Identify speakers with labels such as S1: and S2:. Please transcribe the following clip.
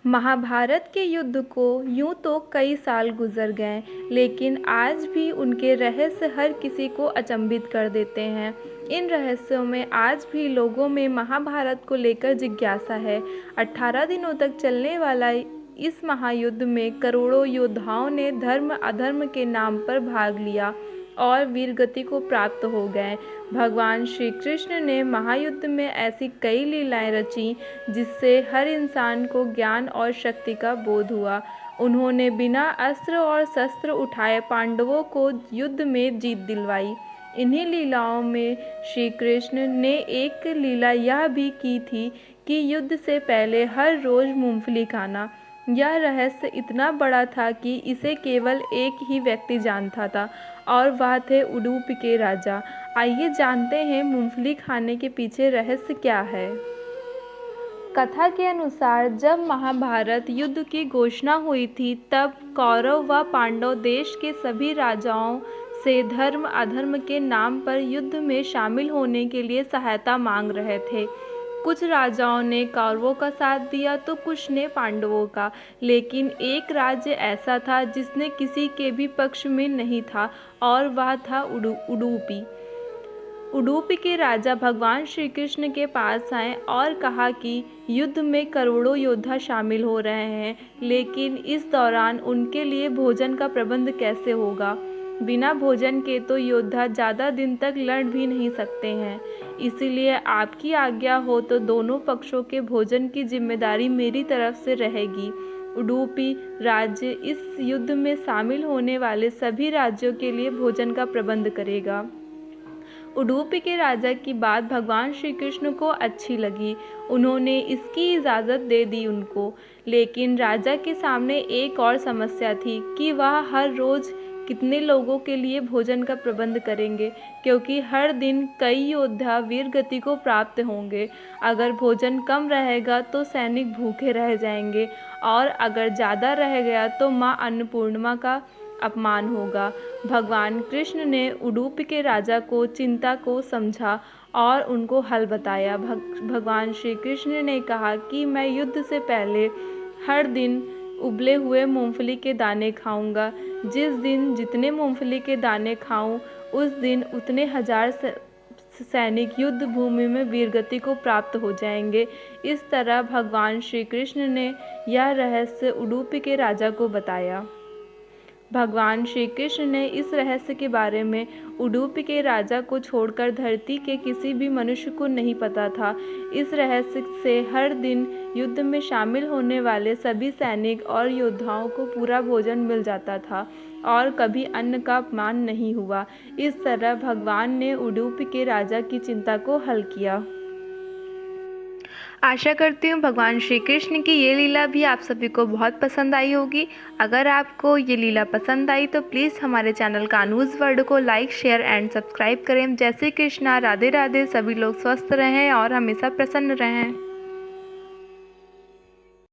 S1: महाभारत के युद्ध को यूं तो कई साल गुजर गए, लेकिन आज भी उनके रहस्य हर किसी को अचंभित कर देते हैं। इन रहस्यों में आज भी लोगों में महाभारत को लेकर जिज्ञासा है। 18 दिनों तक चलने वाला इस महायुद्ध में करोड़ों योद्धाओं ने धर्म अधर्म के नाम पर भाग लिया और वीरगति को प्राप्त हो गए। भगवान श्री कृष्ण ने महायुद्ध में ऐसी कई लीलाएं रची जिससे हर इंसान को ज्ञान और शक्ति का बोध हुआ। उन्होंने बिना अस्त्र और शस्त्र उठाए पांडवों को युद्ध में जीत दिलवाई। इन्हीं लीलाओं में श्री कृष्ण ने एक लीला यह भी की थी कि युद्ध से पहले हर रोज मूंगफली खाना। यह रहस्य इतना बड़ा था कि इसे केवल एक ही व्यक्ति जानता था और वह थे उडुपी के राजा। आइए जानते हैं मूंगफली खाने के पीछे रहस्य क्या है। कथा के अनुसार जब महाभारत युद्ध की घोषणा हुई थी तब कौरव व पांडव देश के सभी राजाओं से धर्म अधर्म के नाम पर युद्ध में शामिल होने के लिए सहायता मांग रहे थे। कुछ राजाओं ने कौरवों का साथ दिया तो कुछ ने पांडवों का, लेकिन एक राज्य ऐसा था जिसने किसी के भी पक्ष में नहीं था और वह था उडुपी। उडुपी के राजा भगवान श्री कृष्ण के पास आए और कहा कि युद्ध में करोड़ों योद्धा शामिल हो रहे हैं, लेकिन इस दौरान उनके लिए भोजन का प्रबंध कैसे होगा। बिना भोजन के तो योद्धा ज़्यादा दिन तक लड़ भी नहीं सकते हैं, इसीलिए आपकी आज्ञा हो तो दोनों पक्षों के भोजन की जिम्मेदारी मेरी तरफ से रहेगी। उडुपी राज्य इस युद्ध में शामिल होने वाले सभी राज्यों के लिए भोजन का प्रबंध करेगा। उडुपी के राजा की बात भगवान श्री कृष्ण को अच्छी लगी। उन्होंने इसकी इजाज़त दे दी उनको, लेकिन राजा के सामने एक और समस्या थी कि वह हर रोज़ कितने लोगों के लिए भोजन का प्रबंध करेंगे, क्योंकि हर दिन कई योद्धा वीरगति को प्राप्त होंगे। अगर भोजन कम रहेगा तो सैनिक भूखे रह जाएंगे और अगर ज़्यादा रह गया तो माँ अन्नपूर्णा का अपमान होगा। भगवान कृष्ण ने उडुपी के राजा को चिंता को समझा और उनको हल बताया। भगवान श्री कृष्ण ने कहा कि मैं युद्ध से पहले हर दिन उबले हुए मूंगफली के दाने खाऊंगा। जिस दिन जितने मूंगफली के दाने खाऊं, उस दिन उतने हजार सैनिक युद्ध भूमि में वीरगति को प्राप्त हो जाएंगे। इस तरह भगवान श्री कृष्ण ने यह रहस्य उडुपी के राजा को बताया। भगवान श्री कृष्ण ने इस रहस्य के बारे में उडुपी के राजा को छोड़कर धरती के किसी भी मनुष्य को नहीं पता था। इस रहस्य से हर दिन युद्ध में शामिल होने वाले सभी सैनिक और योद्धाओं को पूरा भोजन मिल जाता था और कभी अन्न का अपमान नहीं हुआ। इस तरह भगवान ने उडुपी के राजा की चिंता को हल किया। आशा करती हूँ भगवान श्री कृष्ण की ये लीला भी आप सभी को बहुत पसंद आई होगी। अगर आपको ये लीला पसंद आई तो प्लीज़ हमारे चैनल कान्हूज़ वर्ल्ड को लाइक शेयर एंड सब्सक्राइब करें। जय श्री कृष्णा, राधे राधे। सभी लोग स्वस्थ रहें और हमेशा प्रसन्न रहें।